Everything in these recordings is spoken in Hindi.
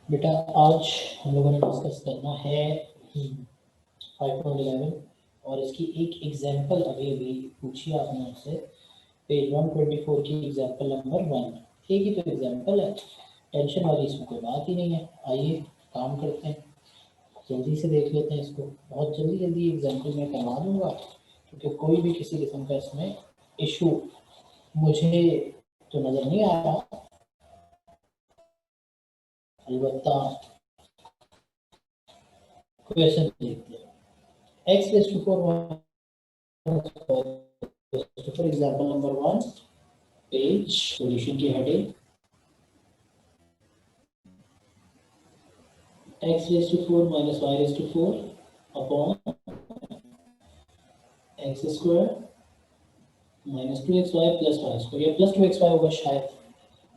बेटा आज हम लोगों ने डिस्कस करना है 5.11 और इसकी एक एग्जांपल अभी अभी पूछी आपने मुझसे पेज 124 की एग्जांपल नंबर 1। एक ही तो एग्जांपल है, टेंशन वाली इसमें कोई बात ही नहीं है। आइए काम करते हैं, जल्दी से देख लेते हैं इसको। बहुत जल्दी एग्जांपल मैं करवा दूंगा क्योंकि कोई भी किसी किस्म का इसमें इशू मुझे तो नज़र नहीं आ रहा। अलबत्ता क्वेश्चन देखते हैं। x raised to 4 for example number 1 page solution की heading x raised to 4 minus y raised to 4 upon x square minus 2xy plus y square। ये प्लस 2xy होगा शायद,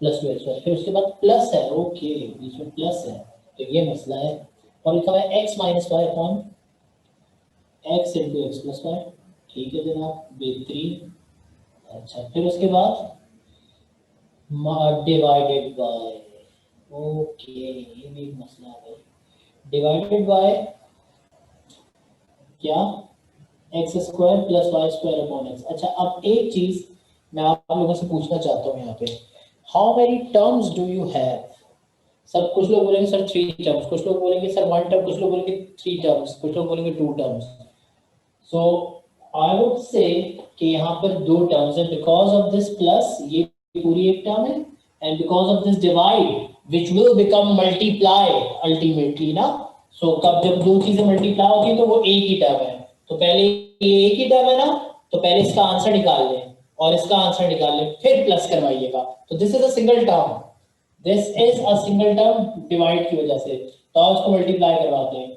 प्लस 2xy। फिर उसके बाद प्लस है, ओके बीच में प्लस है तो ये मसला है। और लिखा है x minus Y upon x into X plus Y. ठीक है जनाब, बेहतरीन। अच्छा फिर उसके बाद डिवाइडेड बाय, ओके ये भी एक मसला है। डिवाइडेड बाय क्या, X square plus Y square upon X. अच्छा अब एक चीज मैं आप लोगों से पूछना चाहता हूँ यहाँ पे, how many terms do you have. सब कुछ लोग बोलेंगे सर 3 टर्म्स, कुछ लोग बोलेंगे सर 1 टर्म, कुछ लोग बोलेंगे 3 टर्म्स, कुछ लोग बोलेंगे 2 terms. So I would say कि यहाँ पर 2 टर्म्स है बिकॉज ऑफ दिस प्लस, ये पूरी एक टर्म है, and because of this divide which will become multiply ultimately ना। सो कब जब दो चीजें मल्टीप्लाई होती है तो वो एक ही टर्म है। तो पहले ये एक ही टर्म है ना, तो पहले इसका आंसर निकाल लें और इसका आंसर निकाल लें, फिर प्लस करवाइएगा। तो this is a single term, this is a single term divide की वजह से, तो आप उसको मल्टीप्लाई करवाते हैं।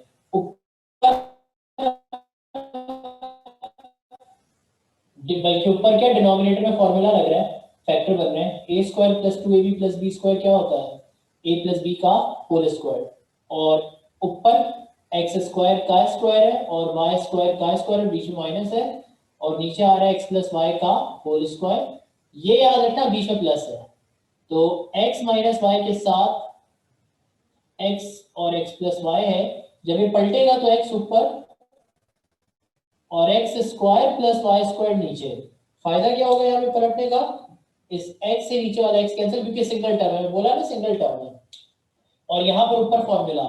बल्कि ऊपर क्या डिनोमिनेटर में फॉर्मूला लग रहा है, फैक्टर बन रहे हैं। A square plus 2ab plus B square क्या होता है, ए प्लस बी का होल स्क्वायर। और ऊपर एक्स स्क्वायर का स्क्वायर है और वाई स्क्वायर का स्क्वायर है, बीच में माइनस है, और नीचे आ रहा है एक्स प्लस वाई का होल स्क्वायर। ये याद रखना बीच में प्लस है। तो x माइनस वाई के साथ x और x प्लस वाई है, जब ये पलटेगा तो x ऊपर और X square plus Y square नीचे। फायदा क्या होगा यहाँ पे पलटने का, इस x से नीचे वाला x कैंसिल, क्योंकि सिंगल टर्म है, बोला ना सिंगल टर्म है। और यहाँ पर ऊपर फॉर्मूला,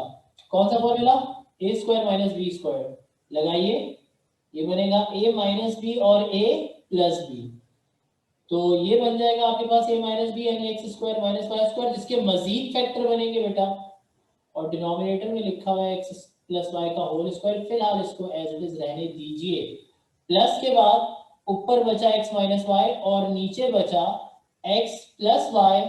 कौन सा formula, A square minus B square लगाइए, ये बनेगा a माइनस बी और a प्लस बी। तो ये बन जाएगा आपके पास a माइनस बी यानी X square minus Y square, जिसके मजीद फैक्टर बनेंगे बेटा। और डिनोमिनेटर में लिखा हुआ है एक्स प्लस वाई का होल स्क्वायर, फिलहाल इसको एज इट इज रहने दीजिए। प्लस के बाद ऊपर बचा x माइनस वाई और नीचे बचा x प्लस वाई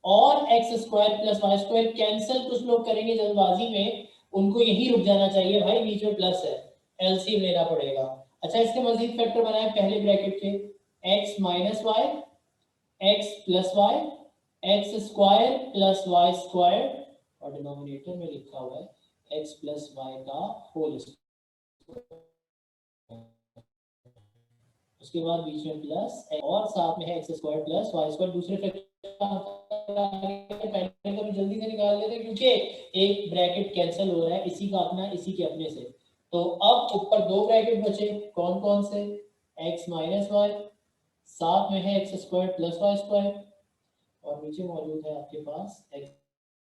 और X square plus Y square cancel. कुछ लोग करेंगे जल्दबाजी में, उनको यही रुक जाना चाहिए भाई, बीच में प्लस है, एलसीएम लेना पड़ेगा। अच्छा इसके मजीद फैक्टर बनाए पहले ब्रैकेट के, x minus Y x plus Y X square plus Y square, और डिनोमिनेटर में लिखा हुआ है x प्लस वाई का होल स्क्वायर। उसके बाद बीच में प्लस और साथ में है X square plus Y square. दूसरे पहले कभी जल्दी से निकाल लेते क्योंकि एक ब्रैकेट कैंसिल हो रहा है, इसी का अपना इसी के अपने से। तो अब ऊपर 2 ब्रैकेट बचे, कौन कौन से, x माइनस वाई, साथ में है X square plus Y square, और नीचे मौजूद है आपके पास x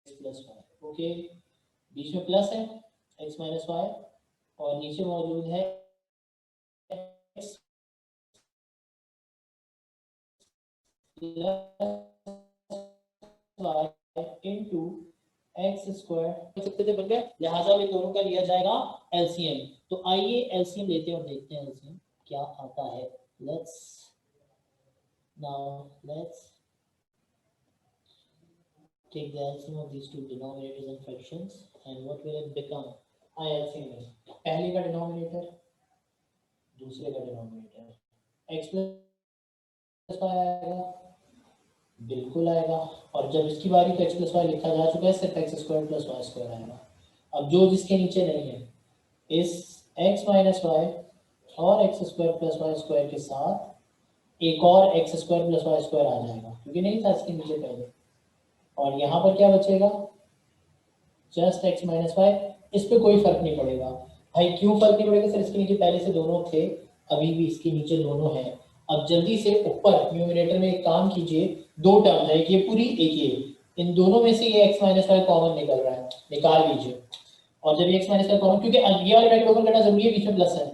प्लस वाई। ओके बीच में प्लस है x माइनस वाई और नीचे मौजूद है x इनटू एक्स स्क्वायर सकते थे, बन गया। लिहाजा इन दोनों का लिया जाएगा एलसीएम। तो आइए एलसीएम लेते हैं और देखते हैं एलसीएम क्या आता है। Let's take the LCM of these two denominators and fractions and what will it become। LCM है, पहले का डिनोमिनेटर दूसरे का डिनोमिनेटर, x प्लस वाई आएगा, बिल्कुल आएगा। और जब इसकी बारी तो x प्लस वाई लिखा जा चुका है, सिर्फ X square plus Y square आएगा। अब जो जिसके नीचे नहीं है, इस x माइनस वाई और X square plus Y square के साथ एक और X square plus Y square आ जाएगा, क्योंकि नहीं था इसके नीचे पहले। और यहाँ पर क्या बचेगा, जस्ट x माइनस वाई। इस पे कोई फर्क नहीं पड़ेगा भाई। क्यों फर्क नहीं पड़ेगा सर, इसके नीचे पहले से दोनों थे, अभी भी इसके नीचे दोनों हैं। अब जल्दी से ऊपर न्यूमरेटर में एक काम कीजिए, दो टर्म है, एक ये पूरी एक ये, इन दोनों में से ये x माइनस वाई कॉमन निकल रहा है, निकाल लीजिए। और जब ये x माइनस वाई कॉमन, क्योंकि ये वाले ब्रैकेट ओपन करना जरूरी है, बीच में प्लस है,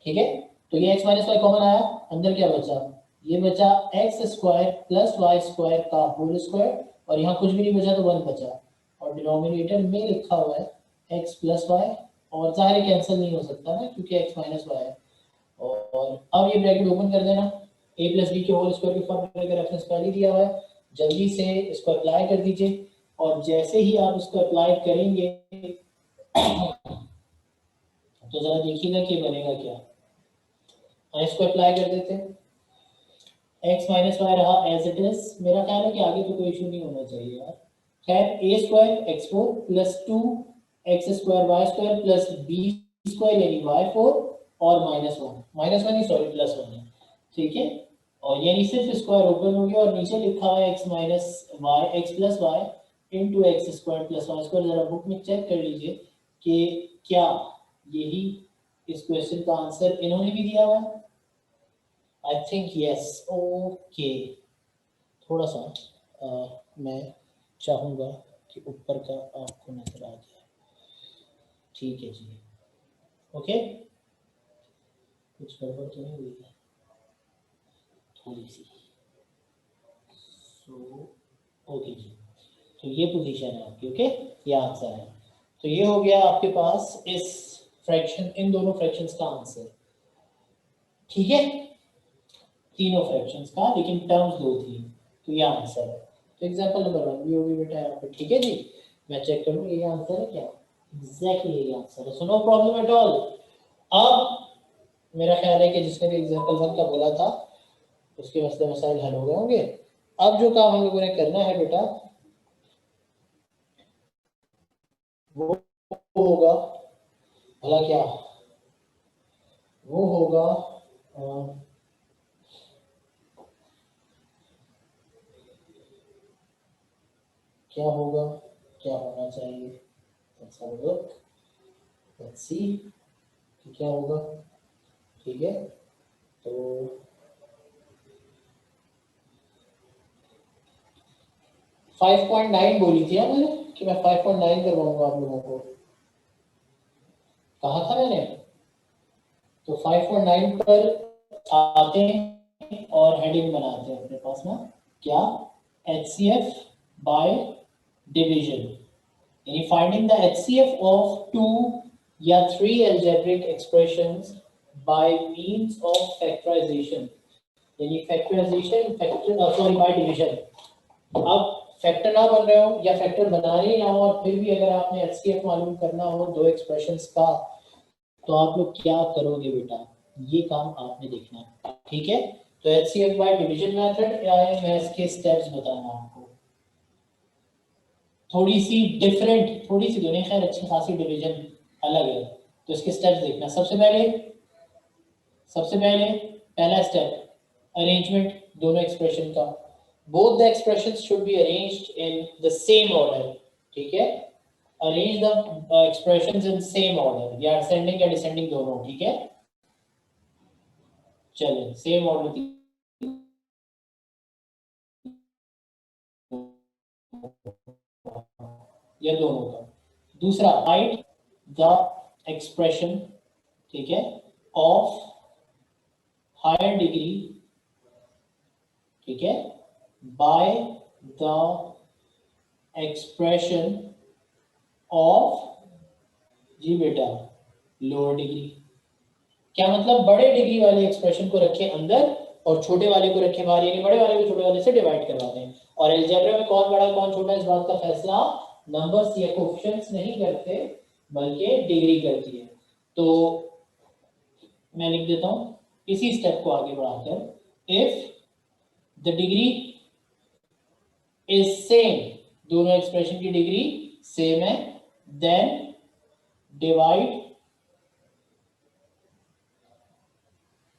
ठीक है। तो ये x माइनस वाई कॉमन आया, अंदर क्या बचा, ये बचा X square plus Y square का होल स्क्वायर, और यहाँ कुछ भी नहीं बचा तो 1 बचा, और डिनोमिनेटर में लिखा हुआ है x प्लस वाई, और जाहिर कैंसिल नहीं हो सकता ना क्योंकि x माइनस वाई है। और अब ये ब्रैकेट ओपन कर देना, a प्लस बी के होल स्क्वायर के फॉर्मूले का रेफरेंस पहले दिया हुआ है, जल्दी से इसको अप्लाई कर दीजिए। और जैसे ही आप इसको अप्लाई करेंगे तो जरा देखिएगा कि बनेगा क्या। इसको अप्लाई कर देते हैं, x माइनस वाई रहा एज इट इज। मेरा ख्याल है कि आगे तो कोई इशू नहीं होना चाहिए यार। खैर A square X four plus 2 X square Y square plus B square यानी वाई फोर, और माइनस वन नहीं सॉरी प्लस वन है, ठीक है। और यानी सिर्फ स्क्वायर ओपन हो गया और नीचे लिखा हुआ है x minus Y x plus y into x square plus Y square. जरा बुक में चेक कर लीजिए कि क्या यही इस क्वेश्चन का आंसर इन्होंने भी दिया हुआ है। I think yes, okay. थोड़ा सा मैं चाहूँगा कि ऊपर का आपको नजर आ जाए, ठीक है जी, ओके। कुछ गड़बड़ तो नहीं हुई है थोड़ी सी, सो ओके जी। तो ये पोजीशन है आपकी, ओके, ये आंसर है। तो ये हो गया आपके पास इस फ्रैक्शन, इन दोनों फ्रैक्शंस का आंसर, ठीक है, तीनों फ्रैक्शंस का, लेकिन टर्म्स दो थी, तो ये आंसर है। तो एग्जांपल नंबर 1 भी होगी बेटा यहाँ पे, ठीक है जी। मैं चेक करूँ ये आंसर है क्या, एग्जैक्टली ये आंसर है, so no problem at all. अब मेरा ख्याल है कि जिसने भी एग्जांपल 1 का बोला था उसके मसले मसाइल हल हो गए होंगे। अब जो काम हम लोगों ने करना है बेटा वो होगा, भला क्या, वो होगा क्या होगा, क्या होना चाहिए, let's have a look, let's see कि क्या होगा, ठीक है। तो 5.9 बोली थी मैंने कि मैं 5.9 करवाऊंगा आप लोगों को, कहा था मैंने। तो 5.9 पर आते हैं और हेडिंग बनाते हैं अपने पास ना, क्या, HCF बाय डिवीजन, यानी फाइंडिंग द HCF ऑफ 2 या 3 algebraic expressions by means of factorization, यानी फैक्टराइजेशन सॉरी बाय डिवीजन। अब फैक्टर ना बन रहे हो या फैक्टर बना रहे ना हो, और फिर भी अगर आपने एचसीएफ मालूम करना हो दो एक्सप्रेशंस का, तो आप लोग क्या करोगे बेटा, ये काम आपने देखना है, ठीक है। तो एचसीएफ बाय डिवीजन मेथड या मैं इसके स्टेप्स बताऊंगा आपको, थोड़ी सी डिफरेंट, थोड़ी सी दोनों खैर अच्छी खासी डिवीजन अलग है। तो इसके स्टेप्स देखना, सबसे पहले पहला स्टेप अरेंजमेंट दोनों एक्सप्रेशन का, both the expressions should be arranged in the same order, ठीक है। Arrange the expressions in same order, या असेंडिंग या डिसेंडिंग दोनों, ठीक है। चलिए सेम ऑर्डर या दोनों का। दूसरा राइट द एक्सप्रेशन, ठीक है, ऑफ हायर डिग्री, ठीक है, बाय द एक्सप्रेशन ऑफ जी बेटा लोअर डिग्री। क्या मतलब, बड़े डिग्री वाले एक्सप्रेशन को रखें अंदर और छोटे वाले को रखें बाहर, यानी बड़े वाले को छोटे वाले से डिवाइड करवाते हैं। और अलजेब्रा में कौन बड़ा कौन छोटा इस बात का फैसला नंबर्स या कोएफिशिएंट्स नहीं करते बल्कि डिग्री करती है। तो मैं लिख देता हूं इसी स्टेप को आगे बढ़ाकर, if the degree is same, दोनों एक्सप्रेशन की डिग्री सेम है, then divide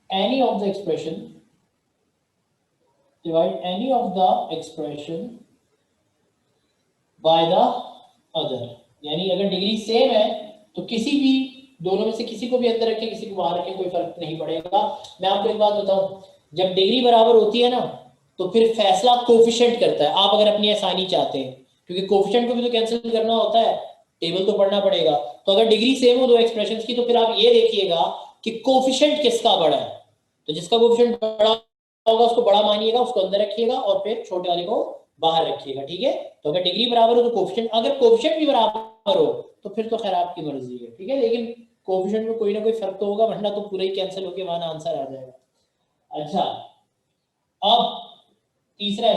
any of the expression by the other, यानी अगर डिग्री सेम है तो किसी भी दोनों में से किसी को भी अंदर रखें किसी को बाहर रखें कोई फर्क नहीं पड़ेगा। मैं आपको एक बात बताऊं, जब डिग्री बराबर होती है ना तो फिर फैसला कोफिशिएंट करता है। आप अगर अपनी आसानी चाहते हैं, क्योंकि कोफिशिएंट को भी तो कैंसिल करना होता है, टेबल तो पढ़ना पड़ेगा। तो अगर डिग्री सेम हो दो एक्सप्रेशंस की तो फिर आप ये देखिएगा कि कोफिशिएंट किसका बड़ा है, तो जिसका कोफिशिएंट बड़ा होगा उसको बड़ा मानिएगा, उसको अंदर रखिएगा और फिर छोटे वाले को बाहर रखिएगा, ठीक है। तो अगर डिग्री बराबर हो तो कोफिशिएंट, अगर कोफिशिएंट भी बराबर हो तो फिर तो खैर आपकी मर्जी है, ठीक है, लेकिन कोफिशिएंट में कोई ना कोई फर्क तो होगा, वरना तो पूरा ही कैंसिल होकर वहां आंसर आ जाएगा। अच्छा, अब तीसरा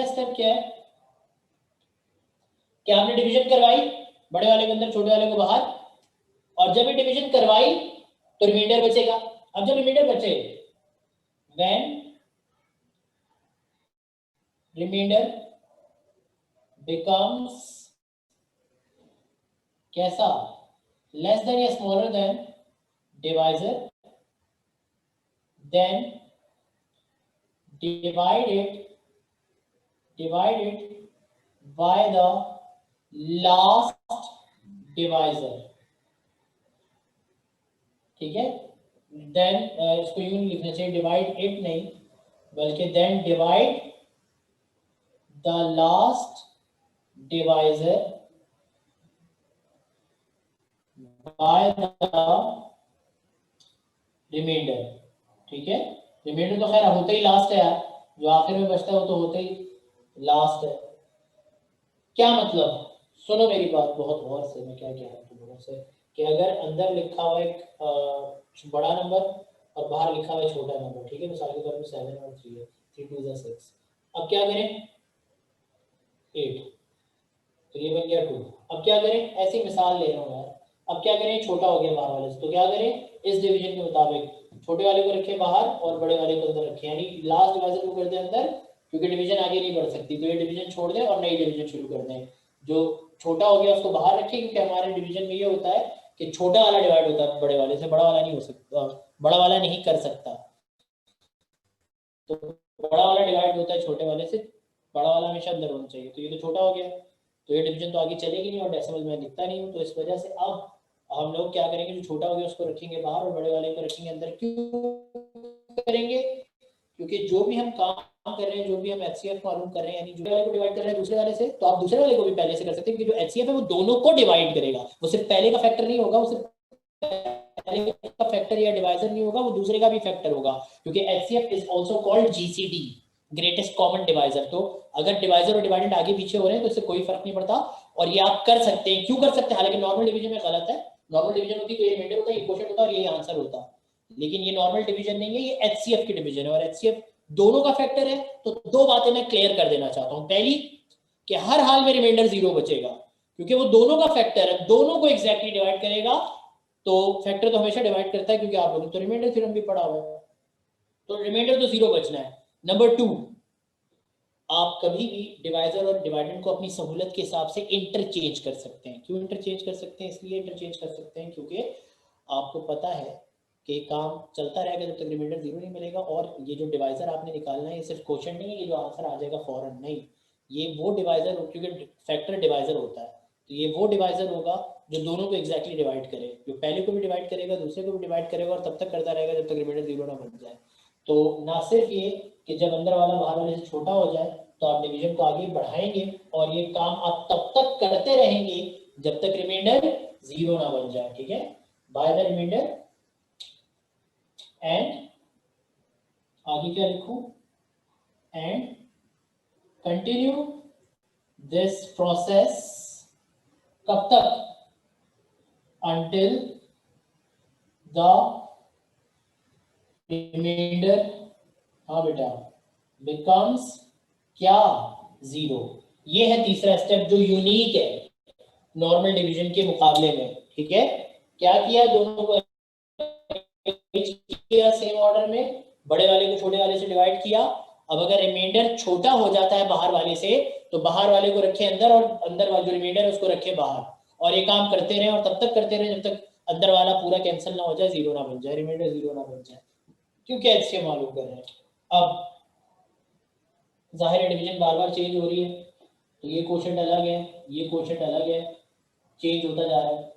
स्टेप क्या है कि आपने डिवीजन करवाई, बड़े वाले के अंदर छोटे वाले को बाहर, और जब ये डिवीजन करवाई तो रिमाइंडर बचेगा। अब जब रिमाइंडर बचे, व्हेन रिमाइंडर बिकम्स कैसा, लेस देन या smaller than divisor, then divide it by the last divisor, ठीक है। then इसको यूं नहीं लिखना चाहिए, divide it नहीं, बल्कि then divide the last divisor by the remainder, ठीक है। रिमाइंडर तो खैर होता ही लास्ट है यार, जो आखिर में बचता है वो तो होता ही लास्ट है। क्या मतलब, सुनो मेरी बात बहुत गौर से, मैं क्या कह रहा हूँ तुम लोगों से, कि अगर अंदर लिखा हुआ एक बड़ा नंबर और बाहर लिखा हुआ है छोटा नंबर, ठीक है, मिसाल के तौर पर 7 और 3 है, 3 2 6, अब क्या करें, 8, तो ये बन गया 2। अब क्या करें, ऐसी मिसाल ले रहा हूँ यार, अब क्या करें, छोटा हो गया बाहर वाले से, तो क्या करें, इस डिवीजन के मुताबिक छोटे वाले को रखें बाहर और बड़े वाले को अंदर रखें, यानी लास्ट डिवाइजर को कर दें अंदर, क्योंकि डिवीजन आगे नहीं बढ़ सकती, तो ये डिवीजन छोड़ दें और नई डिवीजन शुरू कर दें। जो छोटा हो गया उसको बाहर रखें, क्योंकि हमारे डिवीजन में ये होता है कि छोटा वाला डिवाइड होता है बड़े वाले से, बड़ा वाला नहीं हो सकता, बड़ा वाला नहीं कर सकता, तो बड़ा वाला डिवाइड होता है छोटे वाले से, बड़ा वाला हमेशा अंदर होना चाहिए। तो ये तो छोटा हो गया, तो ये डिवीजन तो आगे चलेगी नहीं और डेसिमल में लिखता नहीं हूँ, तो इस वजह से अब हम लोग क्या करेंगे, जो छोटा हो गया उसको रखेंगे बाहर और बड़े वाले को रखेंगे अंदर। क्यों करेंगे, क्योंकि जो भी हम काम कर रहे हैं, जो भी हम एचसीएफ मालूम कर रहे हैं, यानी जो वाले को डिवाइड कर रहे हैं दूसरे वाले से, तो आप दूसरे वाले को भी पहले से कर सकते हैं, क्योंकि जो एचसीएफ है वो दोनों को डिवाइड करेगा, वो सिर्फ पहले का फैक्टर नहीं होगा, वो सिर्फ पहले का फैक्टर या डिवाइजर नहीं होगा, वो दूसरे का भी फैक्टर होगा, क्योंकि HCF is also called GCD, greatest common divisor. तो अगर डिवाइजर और डिवाइडेंड आगे पीछे हो रहे हैं तो इससे कोई फर्क नहीं पड़ता, और ये आप कर सकते हैं। क्यों कर सकते हैं, हालांकि नॉर्मल डिवीजन में गलत है, नॉर्मल डिवीजन होती तो ये रिमाइंडर होता, ये क्वोशिएंट होता और यही आंसर होता, लेकिन ये नॉर्मल डिवीजन नहीं है, ये एचसीएफ की डिवीजन है, और एचसीएफ दोनों का फैक्टर है। तो दो बातें मैं क्लियर कर देना चाहता हूं। पहली, कि हर हाल में रिमाइंडर 0 बचेगा, क्योंकि वो दोनों का फैक्टर है, दोनों को एग्जैक्टली डिवाइड करेगा, तो फैक्टर तो हमेशा डिवाइड करता है, क्योंकि आप लोगों तो रिमाइंडर थ्योरम भी पढ़ा हुआ है, तो रिमाइंडर तो 0 बचना है। नंबर 2, आप कभी भी डिवाइजर और डिवाइडेंड को अपनी सहूलत के हिसाब से इंटरचेंज कर सकते हैं। क्यों इंटरचेंज कर सकते हैं, इसलिए इंटरचेंज कर सकते हैं क्योंकि आपको पता है कि काम चलता रहेगा जब तक रिमाइंडर 0 नहीं मिलेगा, और ये जो डिवाइजर आपने निकालना है ये सिर्फ क्वोशिएंट नहीं है, ये जो आंसर आ जाएगा फौरन नहीं, ये वो डिवाइजर, क्योंकि फैक्टर डिवाइजर होता है, तो ये वो डिवाइजर होगा जो दोनों को एग्जैक्टली डिवाइड करे, जो पहले को भी डिवाइड करेगा, दूसरे को भी डिवाइड करेगा, और तब तक करता रहेगा जब तक रिमाइंडर 0 ना बन जाए। तो ना सिर्फ ये कि जब अंदर वाला बाहर वाले से छोटा हो जाए तो आप डिवीजन को आगे बढ़ाएंगे, और ये काम आप तब तक करते रहेंगे जब तक रिमाइंडर 0 ना बन जाए, ठीक है। बाय द रिमाइंडर एंड, आगे क्या लिखूं, एंड कंटिन्यू दिस प्रोसेस, कब तक, until the remainder, हाँ बेटा, becomes क्या, 0। ये है तीसरा स्टेप जो यूनिक है नॉर्मल डिवीजन के मुकाबले में, ठीक है। क्या किया, दोनों को किया सेम ऑर्डर में, बड़े वाले को छोटे वाले से डिवाइड किया। अब अगर रिमाइंडर छोटा हो जाता है बाहर वाले से, तो बाहर वाले को रखे अंदर, और अंदर वाला जो रिमाइंडर है उसको रखे बाहर, और ये काम करते रहे, और तब तक करते रहे जब तक अंदर वाला पूरा कैंसिल ना हो जाए, 0 ना बन जाए, रिमाइंडर 0 ना बन जाए, क्योंकि एचसीएफ मालूम कर रहे हैं। अब जाहिर है डिवीजन बार बार चेंज हो रही है, तो ये क्वोशंट अलग है, ये क्वोशंट अलग है, चेंज होता जा रहा है।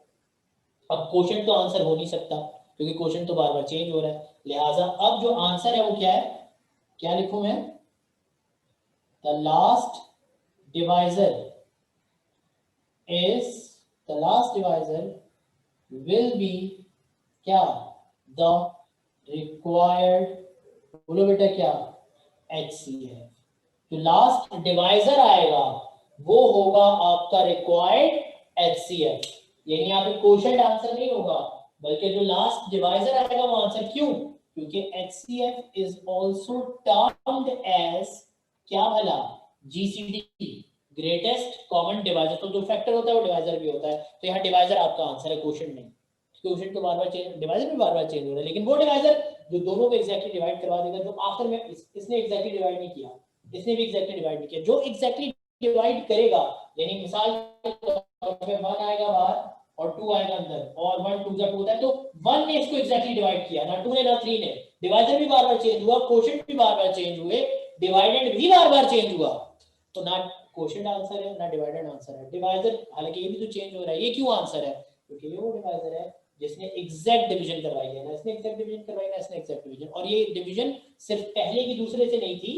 अब क्वोशंट तो आंसर हो नहीं सकता क्योंकि क्वोशंट तो बार बार चेंज हो रहा है, लिहाजा अब जो आंसर है वो क्या है, क्या लिखूं मैं, the last divisor is, the last divisor will be क्या, द रिक्वायर्ड, बोलो बेटा क्या, HCF। जो लास्ट डिवाइजर आएगा वो होगा आपका रिक्वायर्ड HCF, यानी यहाँ पे क्वोशंट आंसर नहीं होगा बल्कि जो लास्ट डिवाइजर आएगा वो आंसर। क्यों, क्योंकि HCF is also termed as क्या भला, GCD, ग्रेटेस्ट कॉमन डिवाइजर। तो जो फैक्टर होता है वो डिवाइजर भी होता है, तो यहाँ डिवाइजर आपका आंसर है, क्वोशंट नहीं। क्वोशंट तो बार बार चेंज, डिवाइजर भी बार बार चेंज हो रहा है, लेकिन वो डिवाइजर जो दोनों को एग्जैक्टली डिवाइड करवा देगा, जो आखिर में इसने एग्जैक्टली डिवाइड नहीं किया, इसने भी एग्जैक्टली डिवाइड नहीं किया, जो एग्जैक्टली डिवाइड करेगा, यानी मिसाल पे 1 आएगा बाहर और 2 आएगा अंदर, और 1 2 जा 2 होता है, तो 1 ने इसको एग्जैक्टली डिवाइड किया, ना 2 ने ना 3 ने। डिवाइजर भी बार बार चेंज हुआ, क्वोशंट भी बार बार चेंज हुए, डिवाइडेंड भी बार बार चेंज हुआ, तो ना क्वोशंट आंसर है ना डिवाइडेड आंसर है। डिवाइजर हालांकि ये भी तो चेंज हो रहा है, ये क्यों आंसर है, क्योंकि ये वो डिवाइजर है जिसने एग्जैक्ट डिवीजन करवाई है, ना इसने एग्जैक्ट डिवीजन करवाई ना इसने एग्जैक्ट डिवीजन। और ये डिवीजन सिर्फ पहले की दूसरे से नहीं थी,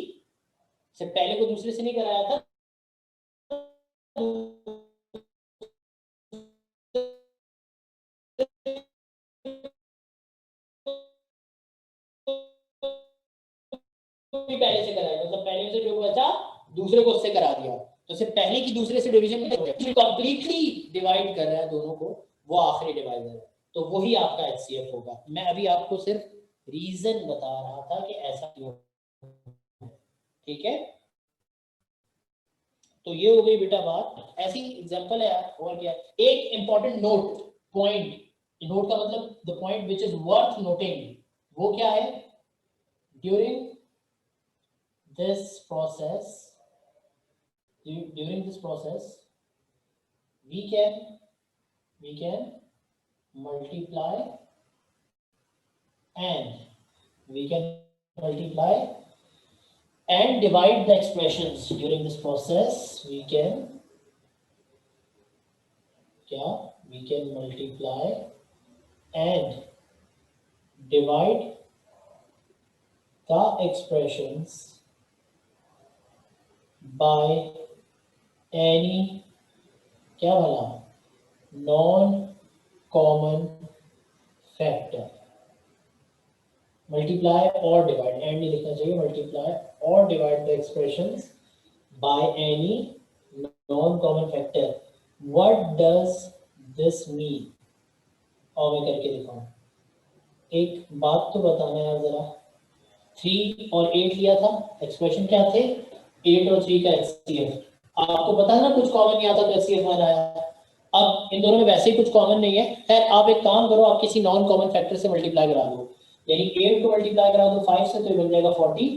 सिर्फ पहले को दूसरे से नहीं कराया था, पहले से कराया, मतलब पहले से जो बचा दूसरे को उससे करा दिया, तो सिर्फ पहले की दूसरे से डिवीजन कंप्लीटली डिवाइड कर रहा है दोनों को, वो आखिरी डिवाइजर है, तो वही आपका HCF होगा। मैं अभी आपको सिर्फ रीजन बता रहा था कि ऐसा क्यों, ठीक है। तो ये हो गई बेटा बात, ऐसी एग्जांपल है यार, और क्या। एक इंपॉर्टेंट नोट पॉइंट, नोट का मतलब the point which is worth noting, वो क्या है, during this process, during this process we can multiply and divide the expressions. During this process we can multiply and divide the expressions by any क्या भला, नॉन कॉमन फैक्टर। मल्टीप्लाई और डिवाइड, एंड नहीं लिखना चाहिए, मल्टीप्लाई और divide the expressions by any non common factor. What does this mean, और मैं करके दिखाऊं। एक बात तो बताना यार जरा, 3 और 8 लिया था, एक्सप्रेशन क्या थे, 8 और 3 का HCF। आपको पता है ना कुछ कॉमन नहीं आता तो HCF 1 आया। अब इन दोनों में वैसे ही कुछ कॉमन नहीं है, खैर आप एक काम करो, आप किसी नॉन कॉमन फैक्टर से मल्टीप्लाई करा दो, यानी 8 को मल्टीप्लाई करा दो 5 से तो बन जाएगा 40,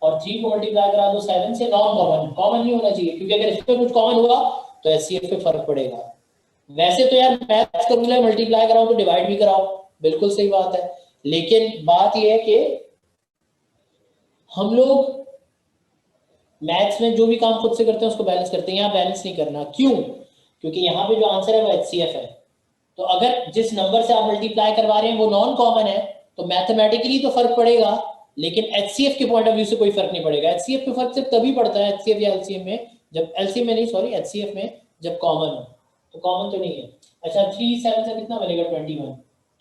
और 3 को मल्टीप्लाई करा दो 7 से। नॉन कॉमन, कॉमन नहीं होना चाहिए, क्योंकि अगर इसमें कुछ कॉमन हुआ तो HCF पे फर्क पड़ेगा। वैसे तो यार मैथ्स फॉर्मूला मल्टीप्लाई कराओ तो डिवाइड भी कराओ, बिल्कुल सही बात है, लेकिन बात यह है कि हम लोग मैथ्स में जो भी काम खुद से करते हैं उसको बैलेंस करते हैं, यहाँ बैलेंस नहीं करना। क्यों, क्योंकि यहाँ पे जो आंसर है वो HCF है, तो अगर जिस नंबर से आप मल्टीप्लाई करवा रहे हैं वो नॉन कॉमन है तो मैथमेटिकली तो फर्क पड़ेगा, लेकिन HCF के पॉइंट ऑफ व्यू से कोई फर्क नहीं पड़ेगा। HCF पे फर्क सिर्फ तभी पड़ता है, HCF या LCM में, जब LCM में नहीं सॉरी HCF में जब कॉमन हो, तो कॉमन तो नहीं है। अच्छा 3 7 से कितना बनेगा 21,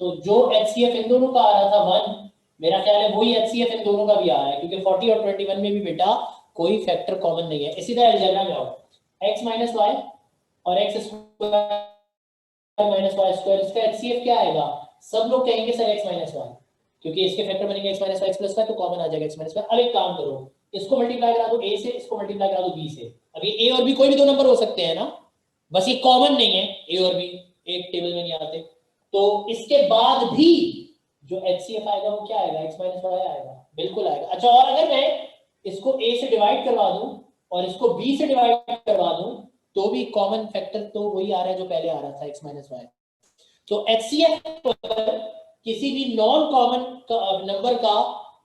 तो जो HCF इन दोनों का आ रहा था 1, मेरा ख्याल है वही HCF इन दोनों का भी आ रहा है, क्योंकि 40 और 21 में भी बेटा कोई फैक्टर कॉमन नहीं है। इसी तरह अलजेब्रा में आओ, x माइनस वाई और x square minus Y square, इसका HCF क्या आएगा, सब लोग कहेंगे सर x माइनस वाई, क्योंकि इसके फैक्टर बनेंगे x minus y x plus y, तो कॉमन आ जाएगा x माइनस वाई। अब एक काम करो, इसको मल्टीप्लाई करा दो a से, इसको मल्टीप्लाई करा दो b से। अब ये a और b कोई भी दो नंबर हो सकते हैं ना, बस ये कॉमन नहीं है, a और b एक टेबल में नहीं आते, तो इसके बाद भी जो HCF आएगा वो क्या आएगा, x माइनस वाई आएगा, बिल्कुल आएगा। अच्छा, और अगर मैं इसको a से डिवाइड करवा दूं और इसको b से डिवाइड करवा दूं तो भी कॉमन फैक्टर तो वही आ रहा है जो पहले आ रहा था, x माइनस वाई। तो HCF पर किसी भी नॉन कॉमन नंबर का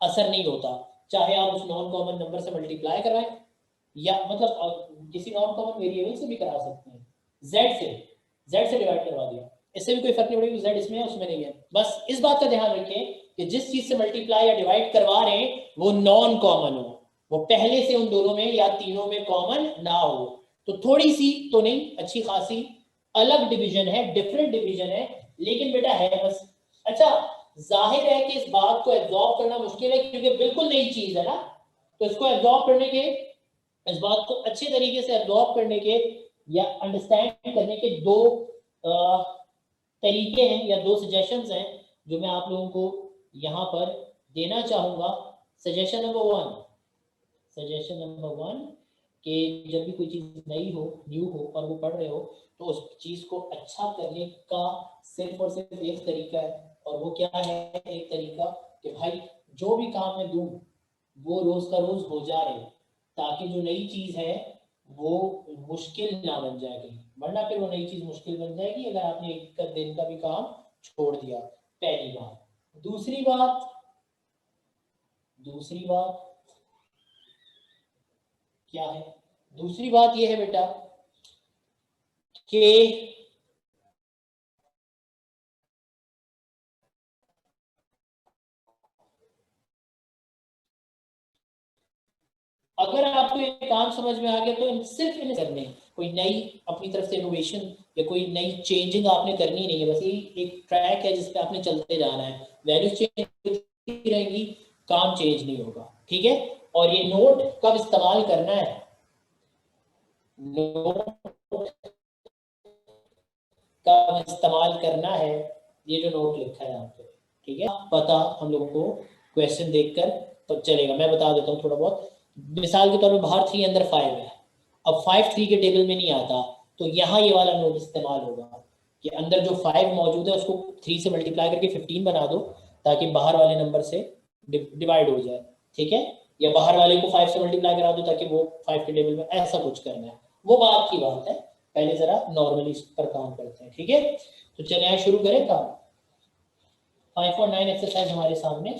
असर नहीं होता, चाहे आप उस नॉन कॉमन नंबर से मल्टीप्लाई करवाएं या मतलब किसी नॉन कॉमन वेरिएबल से भी करा सकते हैं, z से डिवाइड करवा दिया, इससे भी कोई फर्क नहीं पड़ेगा, z इसमें है उसमें नहीं है। बस इस बात का ध्यान रखें कि जिस चीज से मल्टीप्लाई या डिवाइड करवा रहे हैं वो नॉन कॉमन हो, वो पहले से उन दोनों में या तीनों में कॉमन ना हो। तो थोड़ी सी तो नहीं, अच्छी खासी अलग डिवीजन है, डिफरेंट डिवीजन है, लेकिन बेटा है बस। अच्छा, जाहिर है कि इस बात को एब्जॉर्ब करना मुश्किल है क्योंकि बिल्कुल नई चीज है ना, तो इसको एब्जॉर्ब करने के, इस बात को अच्छे तरीके से एब्जॉर्ब करने के या अंडरस्टैंड करने के दो तरीके हैं या दो सजेशंस हैं जो मैं आप लोगों को यहाँ पर देना चाहूंगा। सजेशन नंबर वन कि जब भी कोई चीज नई हो, न्यू हो और वो पढ़ रहे हो, तो उस चीज को अच्छा करने का सिर्फ और सिर्फ एक तरीका है, और वो क्या है? एक तरीका कि भाई जो भी काम मैं दूं वो रोज का रोज हो जाए, ताकि जो नई चीज है वो मुश्किल ना बन जाएगी, वरना फिर वो नई चीज मुश्किल बन जाएगी अगर आपने एक दिन का भी काम छोड़ दिया। पहली बात। दूसरी बात क्या है? दूसरी बात ये है बेटा कि अगर आपको ये काम समझ में आ गया तो सिर्फ इन करने, कोई नई अपनी तरफ से इनोवेशन या कोई नई चेंजिंग आपने करनी नहीं है, बस ये एक ट्रैक है जिस पे आपने चलते जाना है, वैल्यू चेंज होती रहेगी, काम चेंज नहीं होगा, ठीक है। और ये नोट कब इस्तेमाल करना है? नोट कब इस्तेमाल करना है, ये जो नोट लिखा है यहाँ पे, ठीक है, पता हम लोगों को क्वेश्चन देखकर तो चलेगा। मैं बता देता हूँ थोड़ा बहुत, मिसाल के तौर पर बाहर 3 अंदर 5 है, अब 5 3 के टेबल में नहीं आता, तो यहाँ ये वाला नोट इस्तेमाल होगा कि अंदर जो 5 मौजूद है उसको 3 से मल्टीप्लाई करके 15 बना दो, ताकि बाहर वाले नंबर से डिवाइड हो जाए, ठीक है, या बाहर वाले को 5 से मल्टीप्लाई करा दो ताकि वो 5 के टेबल में, ऐसा कुछ करना है, वो बात की बात है। पहले जरा नॉर्मली इस पर काम करते हैं, ठीक है। तो चले आए, शुरू करें काम। 5.9 एक्सरसाइज हमारे सामने,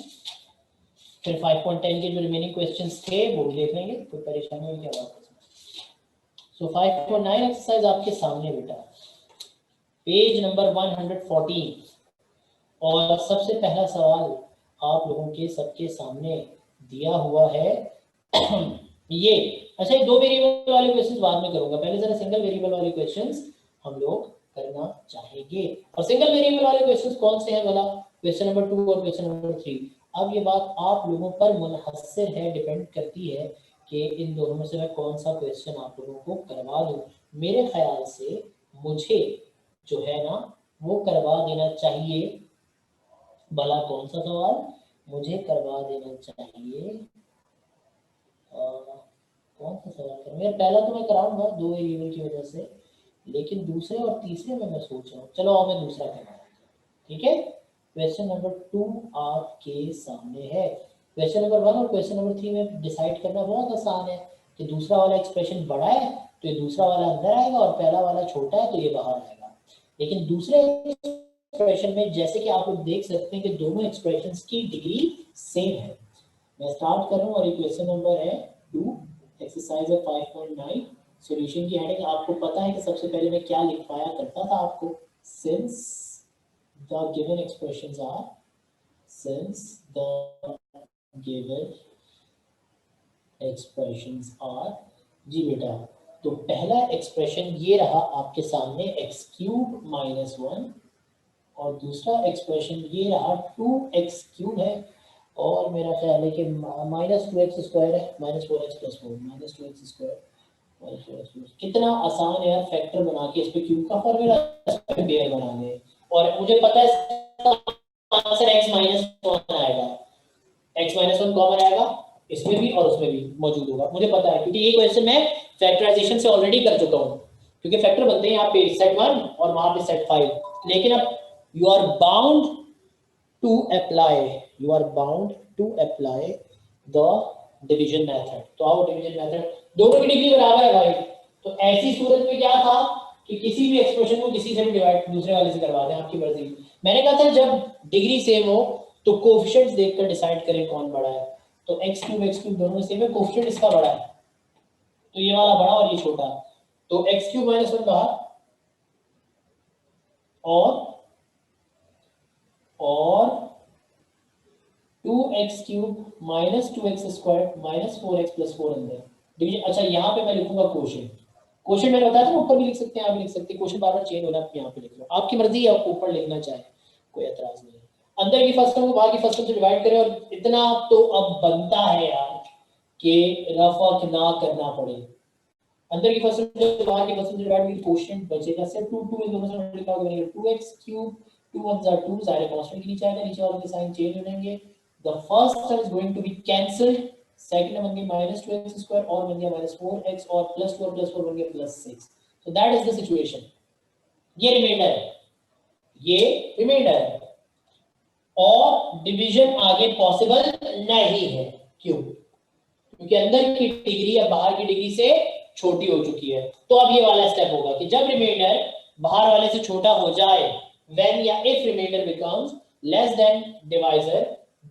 फिर 5.10 के जो रिमेनिंग क्वेश्चंस थे वो भी देख लेंगे, कोई परेशानी हो क्या बात है। सो 5.9 एक्सरसाइज आपके सामने बेटा, पेज नंबर 114, और सबसे पहला सवाल आप लोगों के सबके सामने दिया हुआ है ये। अच्छा, ये 2 वेरिएबल वाले क्वेश्चंस बाद में करूंगा, पहले जरा सिंगल वेरिएबल वाले क्वेश्चंस हम लोग करना चाहेंगे। और सिंगल वेरिएबल वाले क्वेश्चंस कौन से हैं भला? क्वेश्चन नंबर 2 और क्वेश्चन नंबर 3। अब ये बात आप लोगों पर मुनहसर है, डिपेंड करती है कि इन दोनों में से मैं कौन सा क्वेश्चन आप लोगों को करवा दूं। मेरे ख्याल से मुझे जो है ना वो करवा देना चाहिए, भला कौन सा सवाल मुझे करवा देना चाहिए, कौन सा सवाल करूँ यार? पहला तो मैं कराऊंगा 2 वेरिएबल की वजह से, लेकिन दूसरे और तीसरे में मैं सोच रहा हूँ, चलो अब मैं दूसरा करवा, ठीक है। क्वेश्चन नंबर 2 आपके सामने है। क्वेश्चन नंबर 1 और क्वेश्चन नंबर 3 में डिसाइड करना बहुत आसान है कि दूसरा वाला एक्सप्रेशन बड़ा है तो ये दूसरा वाला अंदर आएगा, और पहला वाला छोटा है तो ये बाहर आएगा। लेकिन दूसरे एक्सप्रेशन में जैसे कि आप लोग देख सकते हैं कि दोनों एक्सप्रेशंस की डिग्री सेम है। मैं स्टार्ट कर रहा हूँ, और ये क्वेश्चन नंबर है 2, एक्सरसाइज है 5.9। सॉल्यूशन की हेडिंग आपको पता है कि सबसे पहले मैं क्या लिखवाया करता था आपको, since the given expressions are, since the given expressions are, जी बेटा, तो पहला एक्सप्रेशन ये रहा आपके सामने x³ - 1, और दूसरा एक्सप्रेशन ये रहा 2x³ है, और मेरा ख्याल है कि -2x² है, -4x + 4, -2x²। कितना आसान है यार, फैक्टर बना के इस पे क्यूब का फॉर्मूला पेयर बना दे, और मुझे पता है आंसर x-1 आएगा, x-1 कॉमन आएगा इसमें भी और उसमें भी मौजूद होगा, मुझे पता है, क्योंकि ये क्वेश्चन मैं फैक्टराइजेशन से ऑलरेडी कर चुका हूँ, क्योंकि फैक्टर बनते हैं यहाँ पे सेट 1 और वहां पे सेट 5, लेकिन अब you are bound to apply the division method. तो आओ, डिवीजन मेथड, दोनों की डिग्री बराबर है भाई, तो ऐसी सूरत में क्या था कि किसी भी एक्सप्रेशन को किसी से भी डिवाइड दूसरे वाले से करवा दें, आपकी मर्जी। मैंने कहा था जब डिग्री सेम हो तो कोएफिशिएंट्स देखकर डिसाइड करें कौन बड़ा है, तो x³ दोनों सेम है, कोएफिशिएंट इसका बड़ा है, तो ये वाला बड़ा और ये छोटा, तो एक्स क्यूब माइनस वन बाहर, और two x cube minus two x square minus four x plus four अंदर डिवीजन। अच्छा यहाँ पे मैं लिखूंगा क्वोशंट, क्वोशंट मैंने बताया था ऊपर भी लिख सकते हैं, आप भी लिख सकते हैं, क्वोशंट बार बार चेंज हो रहा है, आप यहाँ पे लिख लो, आपकी मर्जी है, आप ऊपर लिखना चाहे कोई एतराज नहीं है। अंदर की फर्स्ट टर्म को बाहर की फर्स्ट टर्म से डिवाइड करें, और इतना तो अब बनता है यार कि रफ वर्क ना करना पड़े। अंदर की फर्स्ट टर्म से बाहर की फर्स्ट टर्म से डिवाइड करें, क्वोशंट बचेगा सिर्फ 2 2 इन दोनों से मल्टीप्लाई हो जाएगा 2x क्यूब 2 1 जा 2 सारे कांस्टेंट के नीचे आएगा, नीचे वाले के साइन चेंज हो जाएंगे, the first term is going to be cancelled, second बन गई माइनस 2x स्क्वायर और बन गया माइनस 4x और प्लस 4 प्लस 4 बन गया plus 6। So that is the situation, ये रिमाइंडर है, ये रिमाइंडर है, और डिवीजन आगे पॉसिबल नहीं है। क्यों? क्योंकि अंदर की डिग्री या बाहर की डिग्री से छोटी हो चुकी है। तो अब ये वाला स्टेप होगा कि जब रिमाइंडर बाहर वाले से छोटा हो जाए, व्हेन या if remainder becomes less than divisor,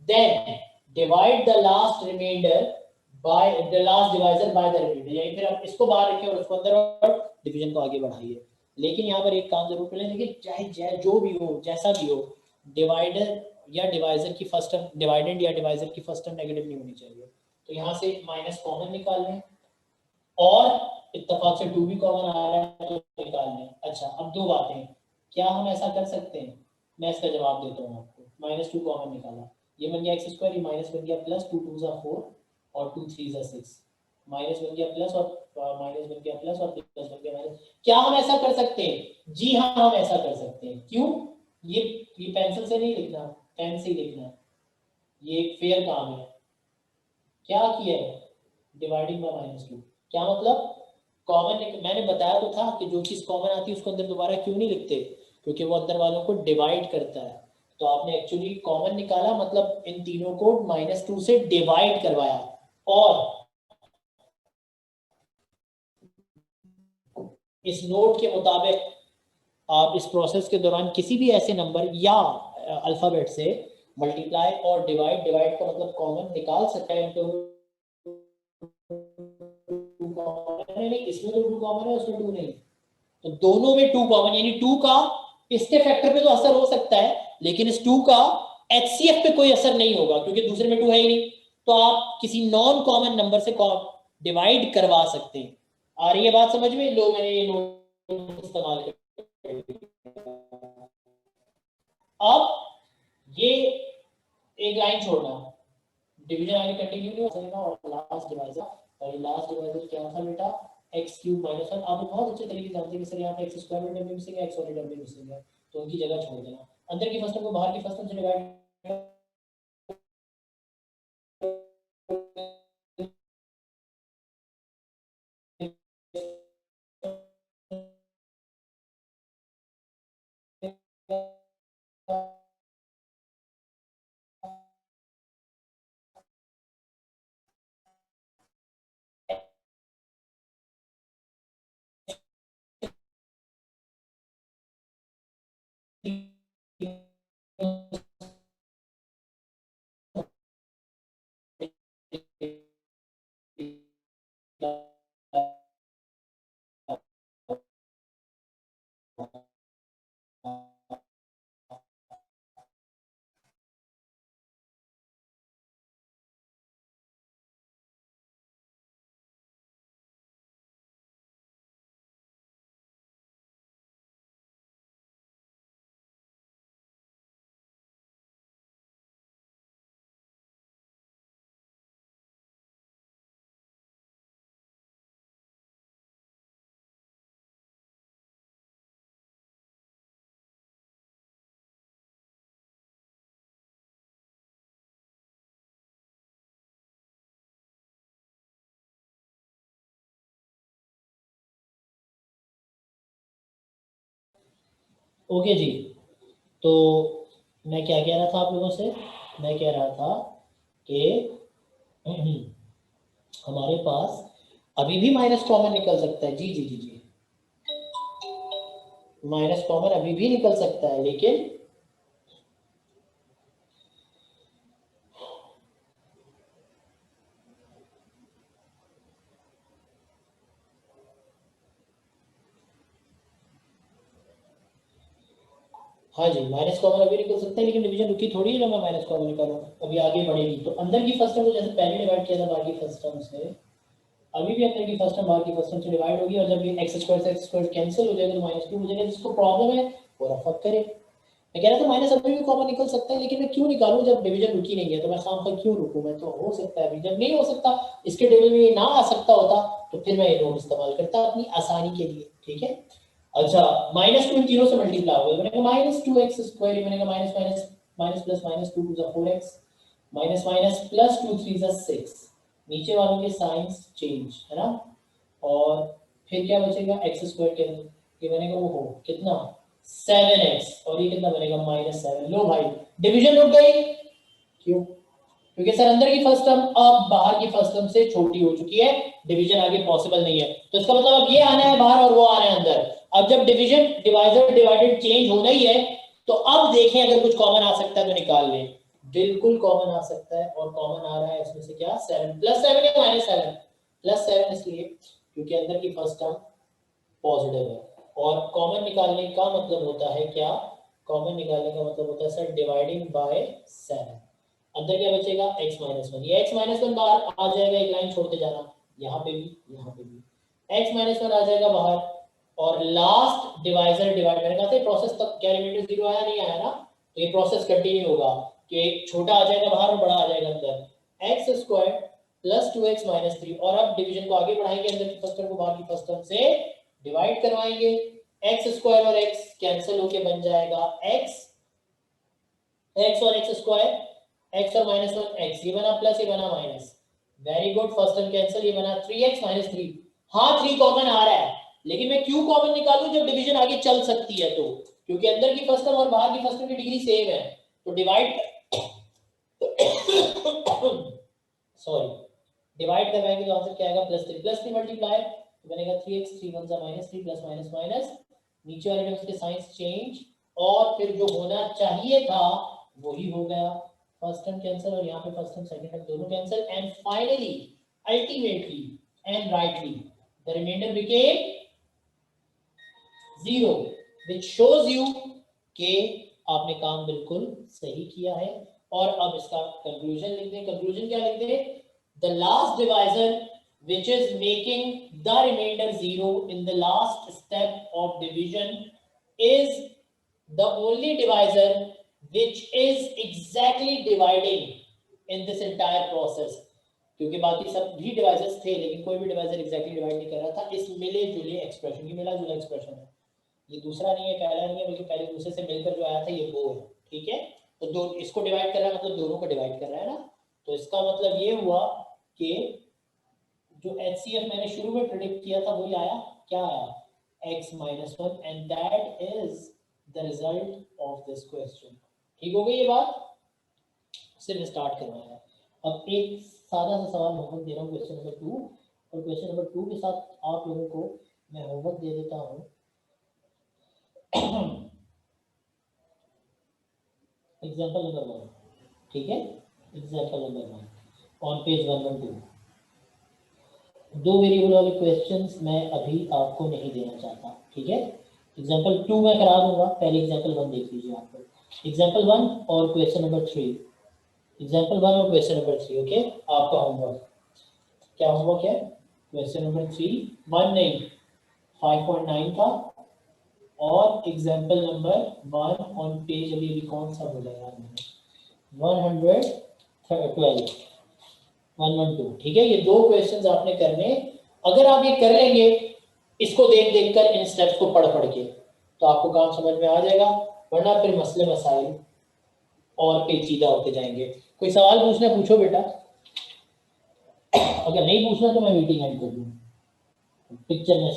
then divide the last remainder by the last divisor by the remainder, यानी फिर आप इसको बाहर रखें और उसको अंदर और डिवीजन को आगे बढ़ाइए। लेकिन यहाँ पर एक काम जरूर कर लें, देखिए चाहे जो भी हो, जैसा भी हो, डिवाइडर या डिवाइजर की फर्स्ट टर्म, डिवाइडेंड या डिवाइजर की फर्स्ट टर्म नेगेटिव नहीं होनी चाहिए। तो यहाँ से माइनस कॉमन निकाल लें, और इत्तेफाक से 2 भी कॉमन आ रहा है तो निकाल लें। अच्छा अब दो बातें, क्या हम ऐसा कर सकते हैं? मैं इसका जवाब देता हूँ आपको। माइनस 2 कॉमन निकाला, ये बन गया एक्स स्क्वायर, ये माइनस बन गया प्लस, 2 2 जा 4 और 2 3 जा 6, माइनस बन गया प्लस और माइनस बन गया प्लस और प्लस बन गया माइनस। क्या हम ऐसा कर सकते हैं? जी हाँ, हम ऐसा कर सकते हैं। क्यों? ये पेंसिल से नहीं लिखना, पेन से ही लिखना है, ये एक फेयर काम है। क्या किया है? Dividing by minus 2। क्या मतलब? कॉमन, मैंने बताया तो था कि जो चीज कॉमन आती है उसको अंदर दोबारा क्यों नहीं लिखते, क्योंकि वो अंदर वालों को डिवाइड करता है। तो आपने एक्चुअली कॉमन निकाला, मतलब इन तीनों को माइनस 2 से डिवाइड करवाया, और इस नोट के मुताबिक आप इस प्रोसेस के दौरान किसी भी ऐसे नंबर या अल्फाबेट से मल्टीप्लाई और डिवाइड, डिवाइड का मतलब कॉमन निकाल सकते हैं। तो नहीं, इसमें तो 2 कॉमन है, उसमें 2 नहीं, तो दोनों में 2 कॉमन, यानी 2 का इसके फैक्टर पे तो असर हो सकता है, लेकिन इस 2 का एचसीएफ पे कोई असर नहीं होगा, क्योंकि दूसरे में 2 है ही नहीं। तो आप किसी नॉन कॉमन नंबर से डिवाइड करवा सकते हैं। आ रही है बात समझ में? लो मैंने ये नोट इस्तेमाल कर, अब ये एक लाइन छोड़ना, डिवीजन आगे कंटिन्यू नहीं हो सकेगा, और लास्ट डिवाइजर, और ये लास्ट डिवाइजर क्या था बेटा? X cube minus one. आप बहुत अच्छे तरीके से जानते हैं कि सर यहाँ पे एक्स स्क्वायर में मिसिंग है, एक्स और में मिसिंग है, तो उनकी जगह छोड़ देना। अंदर की फर्स्ट टर्म को बाहर की फर्स्ट टर्म से डिवाइड ओके जी। तो मैं क्या कह रहा था आप लोगों से? मैं कह रहा था कि हमारे पास अभी भी माइनस कॉमन निकल सकता है। जी जी जी जी, माइनस कॉमन अभी भी निकल सकता है, लेकिन हाँ जी, माइनस कॉमन अभी निकल सकता है, लेकिन डिवीजन रुकी थोड़ी है, मैं माइनस कॉमन निकालूंगा, अभी आगे बढ़ेगी। तो अंदर की फर्स्ट टर्म को जैसे पहले डिवाइड किया था बाकी फर्स्ट टर्म से, अभी भी अंदर की फर्स्ट टर्म बाकी फर्स्ट टर्म से डिवाइड होगी, और जब ये एक्स स्क्वायर कैंसिल हो जाएगा तो माइनस क्यू हो जाएगा। जिसको प्रॉब्लम है वो रफक करे। मैं कह रहा था माइनस अभी भी कॉमन निकल सकता है, लेकिन मैं क्यों निकालूं जब डिवीजन रुकी नहीं है, तो मैं खाम खा क्यों रुकूं, मैं तो हो सकता है अभी, जब नहीं हो सकता इसके टेबल में ये ना आ सकता होता तो फिर मैं ये नोट इस्तेमाल करता अपनी आसानी के लिए, ठीक है। अच्छा, माइनस टू इन तीनों से मल्टीप्लाई होगा, बनेगा माइनस टू एक्स स्क्वायर, बनेगा minus minus minus plus minus two two the four x, minus minus plus two three ज सिक्स, नीचे वालों के साइंस चेंज है ना, और फिर क्या बचेगा एक्स स्क्वायर के, ये बनेगा वो हो कितना 7x, और ये कितना बनेगा माइनस 7। लो भाई डिवीजन रुक गई, क्यों? क्योंकि सर अंदर की फर्स्ट टर्म अब बाहर की फर्स्ट टर्म से छोटी हो चुकी है, डिवीजन आगे पॉसिबल नहीं है। तो इसका मतलब अब ये आना है बाहर और वो आ रहा है अंदर। अब जब डिवीजन डिवाइजर डिवाइडेड चेंज होना ही है, तो अब देखें अगर कुछ कॉमन आ सकता है तो निकाल लें। बिल्कुल कॉमन आ सकता है, और कॉमन आ रहा है इसमें से क्या 7 प्लस 7 या माइनस 7, प्लस 7 इसलिए क्योंकि अंदर की फर्स्ट टर्म पॉजिटिव है। और कॉमन निकालने का मतलब होता है क्या, कॉमन निकालने का मतलब होता है सर डिवाइडिंग बाय 7। अंदर क्या बचेगा x माइनस वन, ये x माइनस वन बाहर आ जाएगा, एक लाइन छोड़ते जाना, यहाँ पे भी यहाँ पे भी x माइनस वन आ जाएगा बाहर, और लास्ट डिवाइजर डिवाइड मैंने कहा था प्रोसेस तक क्या रिमाइंडर जीरो आया नहीं आया ना, तो ये प्रोसेस कंटिन्यू होगा कि छोटा आ जाएगा बाहर और बड़ा आ जाएगा अंदर, x square plus two x minus three, और अब डिवीजन को आगे बढ़ाएंगे, अंदर की फर्स्ट टर्म को बाहर की फर्स्ट टर्म से डिवाइड करवाएंगे, एक्स स्क्वायर और एक्स कैंसिल होके बन जाएगा एक्स, एक्स और एक्स स्क्वायर, एक्स और माइनस वन एक्स, ये बना प्लस ये बना minus, very good, first term cancel, ये बना 3x माइनस थ्री। हाँ 3 कॉमन आ रहा है, लेकिन मैं क्यों कॉमन निकालूं जब डिवीजन आगे चल सकती है, तो क्योंकि अंदर की फर्स्ट टर्म और बाहर की फर्स्ट टर्म की डिग्री सेम है, तो डिवाइड सॉरी डिवाइड करवाएंगे तो आंसर क्या आएगा प्लस थ्री मल्टीप्लाई, तो बनेगा 3x 3 1 minus three plus minus minus, नीचे वाले टर्म्स के साइंस चेंज, और फिर जो होना चाहिए था वही हो गया, फर्स्ट टर्म कैंसिल और यहाँ पे फर्स्ट टर्म सेकंड टर्म दोनों cancel, and finally ultimately and rightly the remainder became 0, which shows you कि आपने काम बिल्कुल सही किया है। और अब इसका कंक्लूजन लिख दें, कंक्लूजन क्या लिख दें, the last divisor which is making the remainder 0 in the last step of division is the only divisor which is exactly dividing in this entire process, क्योंकि बाकी सब भी डिवाइजर्स थे लेकिन कोई भी डिवाइजर एग्जैक्टली डिवाइड नहीं कर रहा था इस मिले जुले एक्सप्रेशन, ये मिला जुला एक्सप्रेशन है, ये दूसरा नहीं है पहला नहीं है, बल्कि पहले दूसरे से मिलकर जो आया था ये वो है, ठीक है। तो दो इसको डिवाइड कर रहा है मतलब दोनों को डिवाइड कर रहा है ना, तो इसका मतलब ये हुआ कि जो HCF मैंने शुरू में प्रेडिक्ट किया था वही आया, क्या आया x minus one, and that is the result of this question. ठीक हो गई ये बात, सिर्फ स्टार्ट करवाया। अब एक सादा सा सवाल होमवर्क दे रहा हूँ क्वेश्चन नंबर 2, और क्वेश्चन नंबर 2 के साथ आप लोगों को मैं होमवर्क दे देता हूँ। एग्जाम्पल नंबर 1, ठीक है, एग्जाम्पल नंबर 1 ऑन पेज 112, दो वेरिएबल वाले क्वेश्चंस मैं अभी आपको नहीं देना चाहता, ठीक है। एग्जांपल 2 मैं करा दूंगा, पहले एग्जांपल 1 देख लीजिए आप लोग, एग्जांपल 1 और क्वेश्चन नंबर 3, एग्जांपल 1 और क्वेश्चन नंबर 3, ओके। आपका होमवर्क क्या होमवर्क है, क्वेश्चन नंबर 3 1 नहीं 5.9 का, और एग्जांपल नंबर 1 ऑन पेज अभी कौन सा बोला यार मैंने 112 112, ठीक है। ये दो क्वेश्चंस आपने करने, अगर आप ये कर लेंगे इसको देख देख कर इन स्टेप्स को पढ़ पढ़ के, तो आपको काम समझ में आ जाएगा, वरना फिर मसले मसाइल और पेचीदा होते जाएंगे। कोई सवाल पूछना पूछो बेटा, अगर नहीं पूछना तो मैं मीटिंग एंड कर दूँ, पिक्चर में